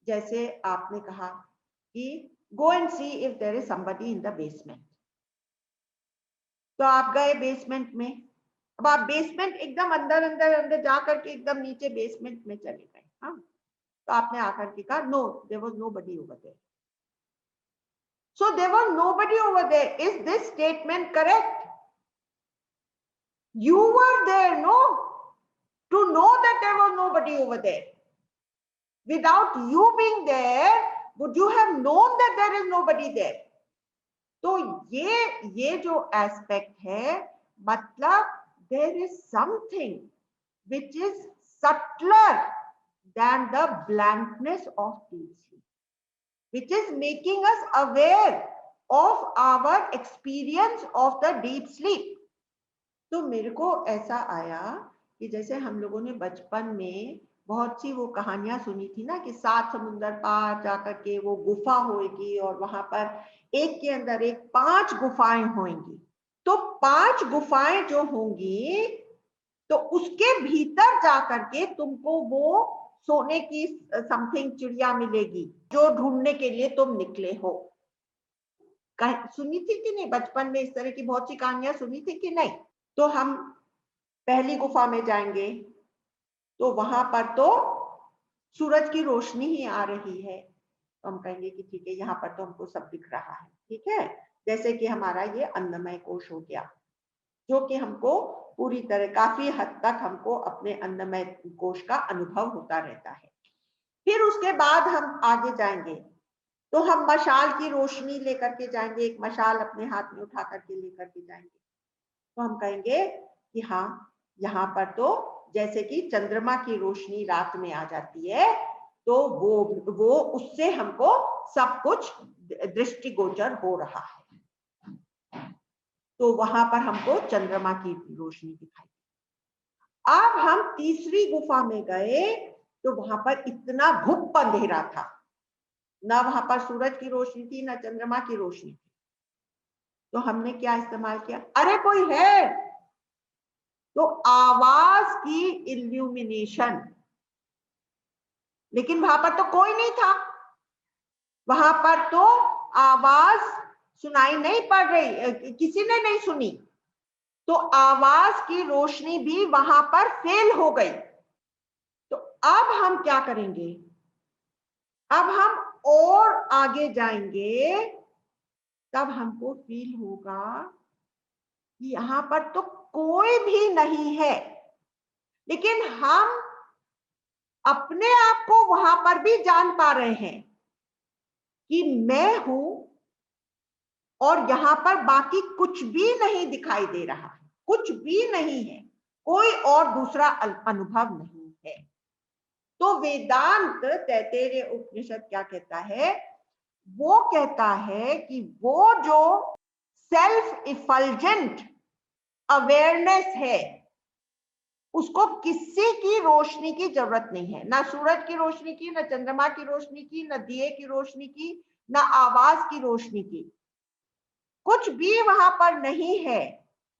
जैसे आपने कहा कि go and see if there is somebody in the basement. तो आप गए बेसमेंट में, अब आप बेसमेंट एकदम अंदर अंदर अंदर जा करके एकदम नीचे बेसमेंट में चले गए। हाँ, तो आपने आकर के कहा no, there was nobody over there. So there was nobody over there, is this statement correct? You were there, no? To know that there was nobody over there. Without you being there, would you have known that there is nobody there? तो ये जो एस्पेक्ट है, मतलब there is something which is subtler than the blankness of deep sleep, which is making us aware of our experience of the deep sleep. तो मेरे को ऐसा आया कि जैसे हम लोगों ने बचपन में बहुत सी वो कहानियां सुनी थी ना कि 7 समुंदर पार जाकर के वो गुफा होगी और वहां पर एक के अंदर एक 5 गुफाएं होंगी। तो 5 गुफाएं जो होंगी, तो उसके भीतर जाकर के तुमको वो सोने की समथिंग चिड़िया मिलेगी जो ढूंढने के लिए तुम निकले हो। सुनी थी कि नहीं बचपन में? इस तरह की बहुत सी कहानियां सुनी थी कि नहीं? तो हम पहली गुफा में जाएंगे तो वहां पर तो सूरज की रोशनी ही आ रही है, तो हम कहेंगे कि ठीक है, यहाँ पर तो हमको सब दिख रहा है। ठीक है, जैसे कि हमारा ये अन्नमय कोश हो गया, जो कि हमको पूरी तरह काफी हद तक हमको अपने अन्नमय कोश का अनुभव होता रहता है। फिर उसके बाद हम आगे जाएंगे तो हम मशाल की रोशनी लेकर के जाएंगे, एक मशाल अपने हाथ में उठा करके लेकर के जाएंगे। तो हम कहेंगे कि हाँ, यहाँ पर तो जैसे कि चंद्रमा की रोशनी रात में आ जाती है, तो वो उससे हमको सब कुछ दृष्टिगोचर हो रहा है। तो वहां पर हमको चंद्रमा की रोशनी दिखाई। अब हम तीसरी गुफा में गए तो वहां पर इतना घुप अंधेरा था, ना वहां पर सूरज की रोशनी थी ना चंद्रमा की रोशनी थी। तो हमने क्या इस्तेमाल किया, अरे कोई है, तो आवाज की इल्यूमिनेशन। लेकिन वहां पर तो कोई नहीं था, वहां पर तो आवाज सुनाई नहीं पड़ रही, किसी ने नहीं सुनी, तो आवाज की रोशनी भी वहां पर फेल हो गई। तो अब हम क्या करेंगे, अब हम और आगे जाएंगे, तब हमको फील होगा कि यहां पर तो कोई भी नहीं है, लेकिन हम अपने आप को वहां पर भी जान पा रहे हैं कि मैं हूं और यहां पर बाकी कुछ भी नहीं दिखाई दे रहा है, कुछ भी नहीं है, कोई और दूसरा अनुभव नहीं है। तो वेदांत तैत्तिरीय उपनिषद क्या कहता है, वो कहता है कि वो जो सेल्फ इफल्जेंट अवेयरनेस है, उसको किसी की रोशनी की जरूरत नहीं है, ना सूरज की रोशनी की, ना चंद्रमा की रोशनी की, ना दिए की रोशनी की, ना आवाज की रोशनी की, कुछ भी वहां पर नहीं है।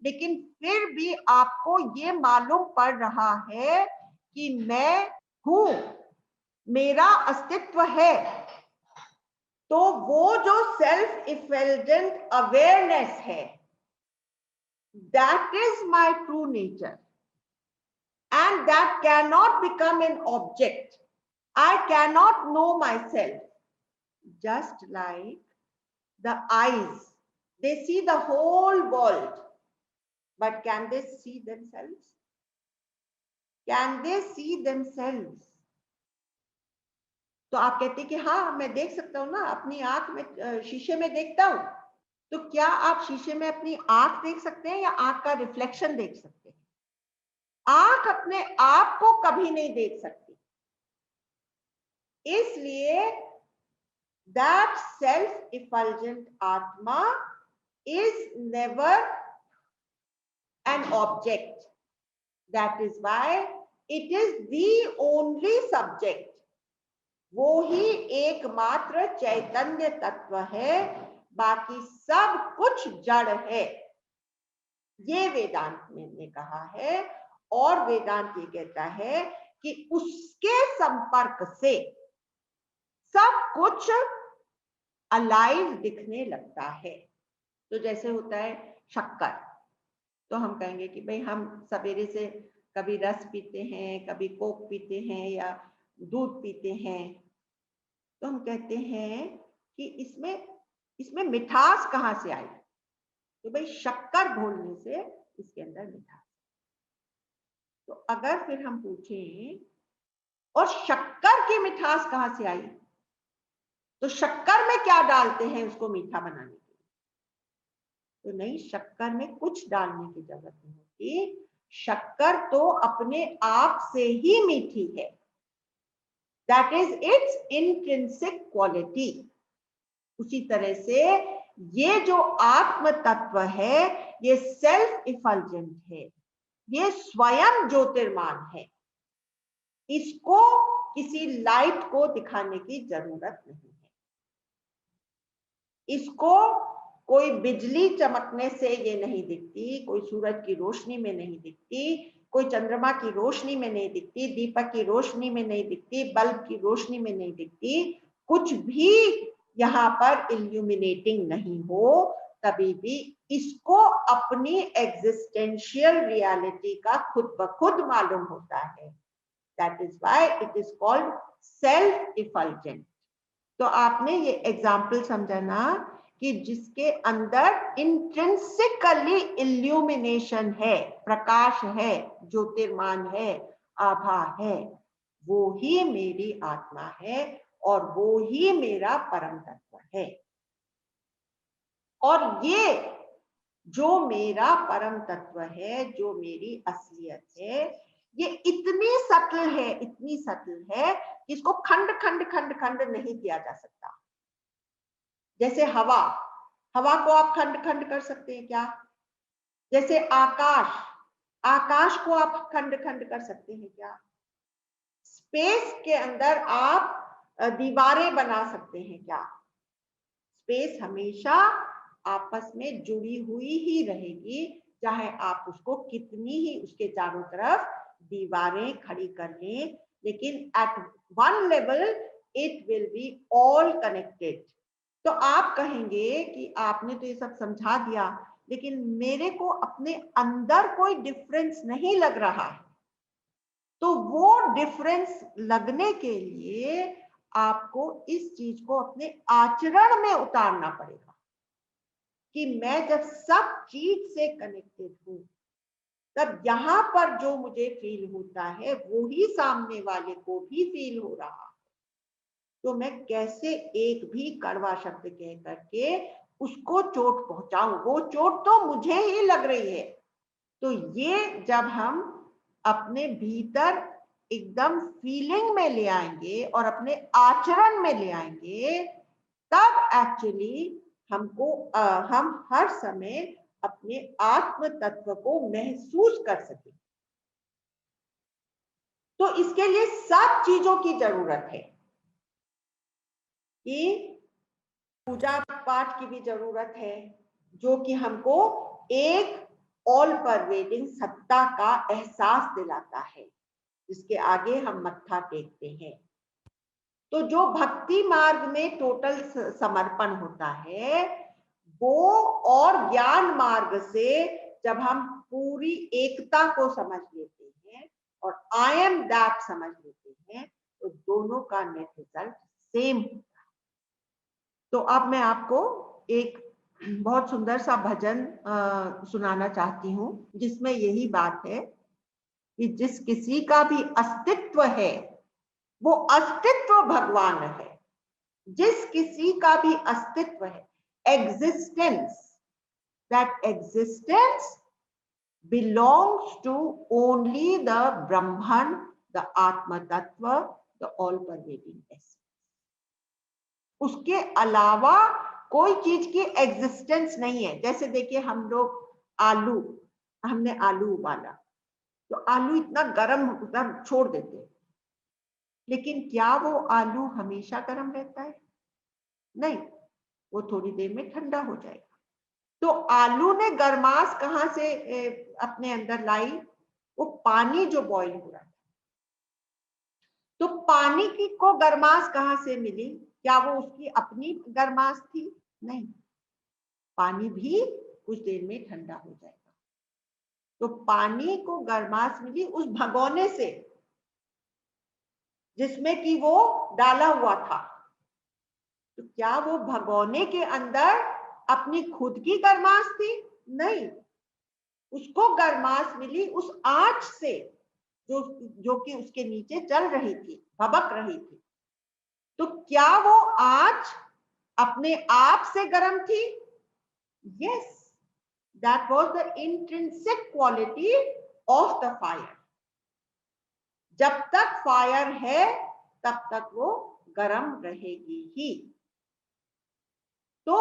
लेकिन फिर भी आपको ये मालूम पड़ रहा है कि मैं हूं, मेरा अस्तित्व है। तो वो जो सेल्फ इफल्जेंट अवेयरनेस है, that is my true nature, and that cannot become an object. I cannot know myself. Just like the eyes, they see the whole world, but can they see themselves? Can they see themselves? तो आप कहते हैं कि हाँ मैं देख सकता हूं ना, अपनी आंख में शीशे में देखता हूं। तो क्या आप शीशे में अपनी आंख देख सकते हैं या आंख का रिफ्लेक्शन देख सकते हैं? आंख अपने आप को कभी नहीं देख सकती। इसलिए that self-effulgent Atma is never an object. That is why it is the only subject. वो ही एकमात्र चैतन्य तत्व है, बाकी सब कुछ जड़ है। ये वेदांत ने कहा है। और वेदांत ये कहता है कि उसके संपर्क से सब कुछ अलाइव दिखने लगता है। तो जैसे होता है शक्कर, तो हम कहेंगे कि भाई हम सवेरे से कभी रस पीते हैं, कभी कोक पीते हैं या दूध पीते हैं, तो हम कहते हैं कि इसमें मिठास कहाँ से आई? तो भाई शक्कर घोलने से इसके अंदर मिठास। तो अगर फिर हम पूछें और शक्कर की मिठास कहाँ से आई, तो शक्कर में क्या डालते हैं उसको मीठा बनाने के लिए? तो नहीं, शक्कर में कुछ डालने की जरूरत नहीं होती, शक्कर तो अपने आप से ही मीठी है। That is it's intrinsic quality. उसी तरह से ये जो आत्म तत्व है, ये सेल्फ इफल्जेंट है, ये स्वयं ज्योतिर्मान है। इसको किसी लाइट को दिखाने की जरूरत नहीं है। इसको कोई बिजली चमकने से ये नहीं दिखती, कोई सूरज की रोशनी में नहीं दिखती, कोई चंद्रमा की रोशनी में नहीं दिखती, दीपक की रोशनी में नहीं दिखती, बल्ब की रोशनी में नहीं दिखती। कुछ भी यहाँ पर इल्यूमिनेटिंग नहीं हो, तभी भी इसको अपनी एग्जिस्टेंशियल रियलिटी का खुद ब खुद मालूम होता है। That is why it is called self-effulgent. तो आपने ये एग्जाम्पल समझा ना कि जिसके अंदर इंट्रिंसिकली इल्यूमिनेशन है, प्रकाश है, ज्योतिर्मान है, आभा है, वो ही मेरी आत्मा है और वो ही मेरा परम तत्व है। और ये जो मेरा परम तत्व है, जो मेरी असलियत है, ये इतनी सटल है, इतनी सटल है इसको खंड खंड खंड खंड नहीं किया जा सकता। जैसे हवा, हवा को आप खंड खंड कर सकते हैं क्या? जैसे आकाश, आकाश को आप खंड खंड कर सकते हैं क्या? स्पेस के अंदर आप दीवारें बना सकते हैं क्या? स्पेस हमेशा आपस में जुड़ी हुई ही रहेगी, चाहे आप उसको कितनी ही उसके चारों तरफ दीवारें खड़ी कर लें, लेकिन at one level it will be all connected. तो आप कहेंगे कि आपने तो ये सब समझा दिया, लेकिन मेरे को अपने अंदर कोई डिफरेंस नहीं लग रहा है। तो वो डिफरेंस लगने के लिए आपको इस चीज को अपने आचरण में उतारना पड़ेगा कि मैं जब सब चीज से कनेक्टेड हूं, तब यहां पर जो मुझे फील होता है वो ही सामने वाले को भी फील हो रहा है। तो मैं कैसे एक भी कड़वा शब्द कह करके उसको चोट पहुंचाऊं? वो चोट तो मुझे ही लग रही है। तो ये जब हम अपने भीतर एकदम फीलिंग में ले आएंगे और अपने आचरण में ले आएंगे, तब एक्चुअली हमको हम हर समय अपने आत्म तत्व को महसूस कर सके। तो इसके लिए सब चीजों की जरूरत है कि पूजा पाठ की भी जरूरत है, जो कि हमको एक ऑल परवेडिंग सत्ता का एहसास दिलाता है, जिसके आगे हम मत्था टेकते हैं। तो जो भक्ति मार्ग में टोटल समर्पण होता है, वो और ज्ञान मार्ग से जब हम पूरी एकता को समझ लेते हैं और आई एम दैट समझ लेते हैं, तो दोनों का नेट रिजल्ट सेम होता है। तो अब मैं आपको एक बहुत सुंदर सा भजन सुनाना चाहती हूँ, जिसमें यही बात है कि जिस किसी का भी अस्तित्व है वो अस्तित्व भगवान है। जिस किसी का भी अस्तित्व है, existence, that existence belongs to only the Brahman, the Atma Tattva, the all pervading essence. उसके अलावा कोई चीज की एग्जिस्टेंस नहीं है। जैसे देखिए, हम लोग आलू, हमने आलू उबाला तो आलू इतना गर्म छोड़ देते हैं, लेकिन क्या वो आलू हमेशा गर्म रहता है? नहीं, वो थोड़ी देर में ठंडा हो जाएगा। तो आलू ने गर्माश कहां से अपने अंदर लाई? वो पानी जो बॉईल हो रहा था। तो पानी की को गर्माश कहां से मिली? क्या वो उसकी अपनी गर्माश थी? नहीं, पानी भी कुछ देर में ठंडा हो जाएगा। तो पानी को गर्माश मिली उस भगोने से जिसमें कि वो डाला हुआ था। तो क्या वो भगोने के अंदर अपनी खुद की गर्माश थी? नहीं, उसको गर्माश मिली उस आंच से जो कि उसके नीचे चल रही थी, भबक रही थी। तो क्या वो आंच अपने आप से गर्म थी? Yes, that was the intrinsic quality of the fire. जब तक फायर है तब तक वो गर्म रहेगी ही। तो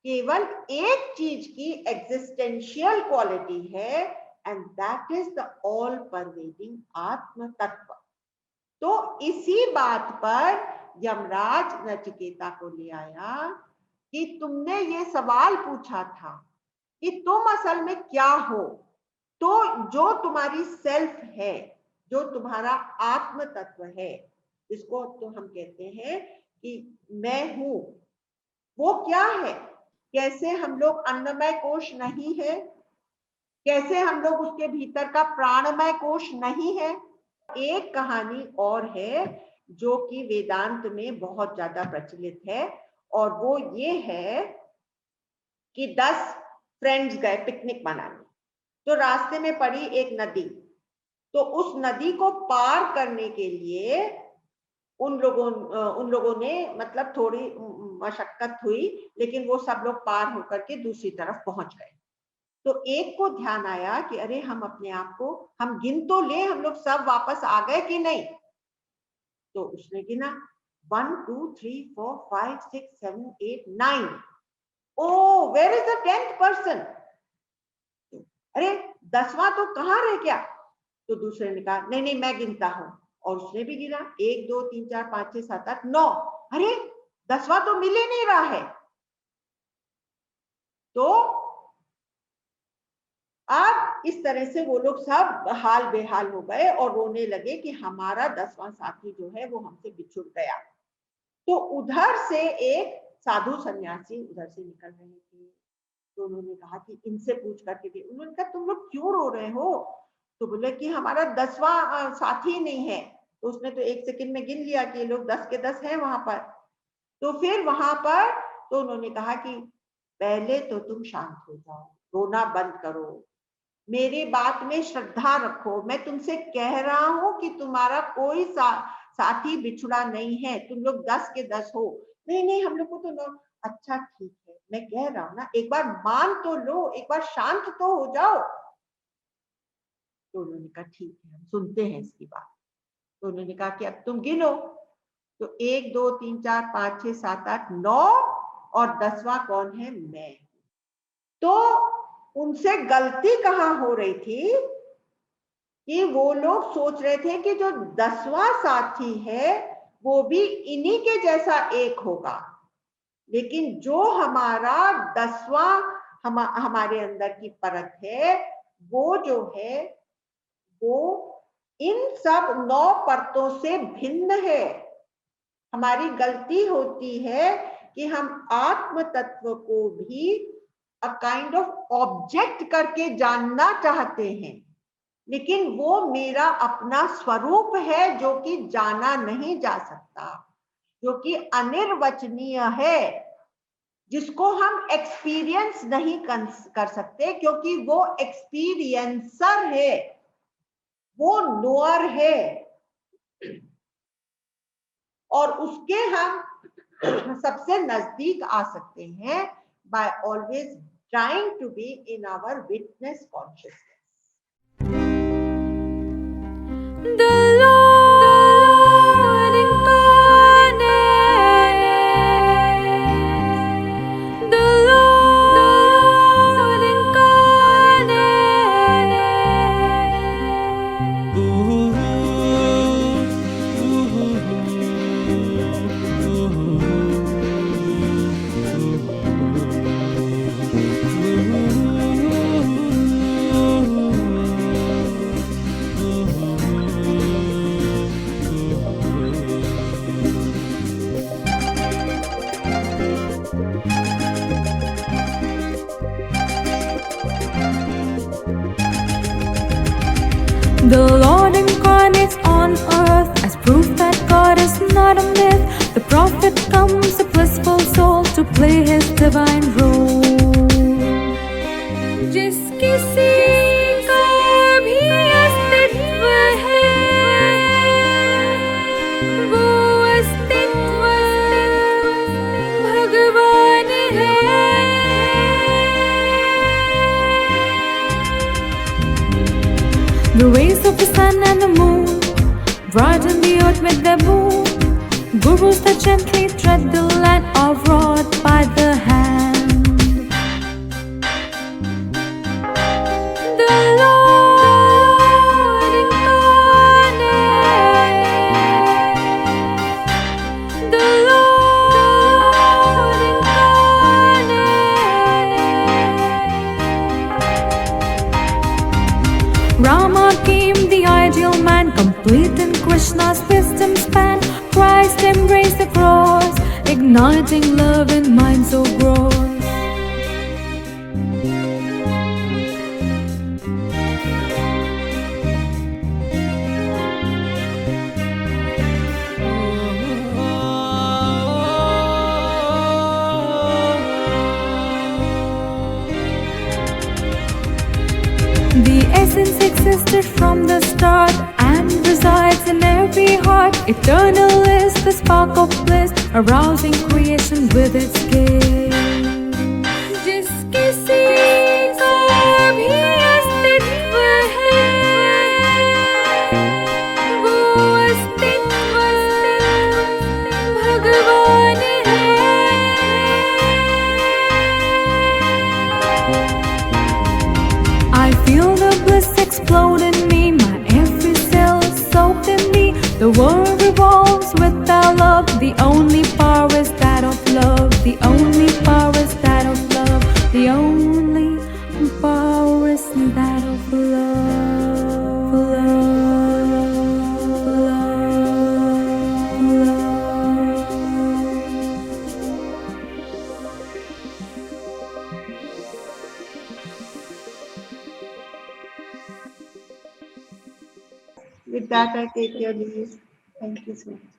केवल एक चीज की एग्जिस्टेंशियल क्वालिटी है, and that is the all pervading आत्म तत्व। तो इसी बात पर यमराज नचिकेता को ले आया कि तुमने ये सवाल पूछा था कि तुम असल में क्या हो। तो जो तुम्हारी सेल्फ है, जो तुम्हारा आत्म तत्व है, जिसको तो हम कहते हैं कि मैं हूं, वो क्या है? कैसे हम लोग अन्नमय कोश नहीं है? कैसे हम लोग उसके भीतर का प्राणमय कोश नहीं है? एक कहानी और है जो कि वेदांत में बहुत ज्यादा प्रचलित है, और वो ये है कि 10 फ्रेंड्स गए पिकनिक मनाने। तो रास्ते में पड़ी एक नदी। तो उस नदी को पार करने के लिए उन लोगों ने मतलब थोड़ी मशक्कत हुई, लेकिन वो सब लोग पार होकर के दूसरी तरफ पहुंच गए। तो एक को ध्यान आया कि अरे, हम अपने आप को हम गिन तो ले, हम लोग सब वापस आ गए कि नहीं? तो उसने गिना 1 2 3 4 5 6 7 8 9। Oh where is the 10th person? अरे 10वां तो कहाँ रह गया? तो दूसरे ने कहा नहीं नहीं मैं गिनता हूं, और उसने भी गिना 1 2 3 4 5 6 7 8 9। अरे 10वां तो मिल ही नहीं रहा है। तो अब इस तरह से वो लोग सब हाल बेहाल हो गए और रोने लगे कि हमारा 10वां साथी जो है वो हमसे बिछुड़ गया। तो उधर से एक साधु सन्यासी उधर से निकल रहे थे, तो उन्होंने कहा कि इनसे पूछ करके दे। उन्होंने कहा तुम लोग क्यों रो रहे हो? तो बोले कि हमारा 10वां साथी नहीं है। तो उसने तो 1 सेकंड में गिन लिया कि ये लोग 10 के 10 हैं वहां पर। तो फिर वहां पर तो उन्होंने कहा कि पहले तो तुम शांत हो जाओ, रोना बंद करो, मेरी बात में श्रद्धा रखो। मैं तुमसे कह रहा हूं कि तुम्हारा कोई साथी बिछुड़ा नहीं है, तुम लोग 10 के 10 हो। नहीं नहीं हम लोग को तो अच्छा ठीक है, मैं कह रहा हूं ना, एक बार मान तो लो, एक बार शांत तो हो जाओ। तो उन्होंने कहा ठीक है हम सुनते हैं इसकी बात। तो उन्होंने कहा कि अब तुम गिनो। तो 1 2 3 4 5 6 7 8 9 और 10वां कौन है? मैं। तो उनसे गलती कहाँ हो रही थी कि वो लोग सोच रहे थे कि जो 10वां साथी है वो भी इन्हीं के जैसा एक होगा, लेकिन जो हमारा 10वां हमारे अंदर की परत है वो जो है वो इन सब 9 परतों से भिन्न है। हमारी गलती होती है कि हम आत्म तत्व को भी अ काइंड ऑफ ऑब्जेक्ट करके जानना चाहते हैं, लेकिन वो मेरा अपना स्वरूप है जो कि जाना नहीं जा सकता, जो कि अनिर्वचनीय है, जिसको हम एक्सपीरियंस नहीं कर सकते, क्योंकि वो एक्सपीरियंसर है, वो नोअर है, और उसके हम सबसे नजदीक आ सकते हैं by always trying to be in our witness consciousness. The Lord incarnate, the Lord The Lord incarnates on earth as proof that God is not a myth. The prophet comes, a blissful soul, to play his divine role. जिस किसी का भी अस्तित्व है, वो अस्तित्व भगवान है। The rays of the sun and the moon brighten the earth with their moon. Gurus that gently tread the land are wrought by the hand. The Lord incarnate, the Lord incarnate. Rama came, the ideal man, complete in Krishna's wisdom span. Christ embraced the cross, igniting love in minds so gross. The essence existed from the start and resides in every heart. Eternal is the spark of bliss, arousing creation with its gaze. जिस किसी का भी अस्तित्व है, वो अस्तित्व only power is that of love. The only power is that of love. The only power is that of love. With that, I take your leave. Thank you so much.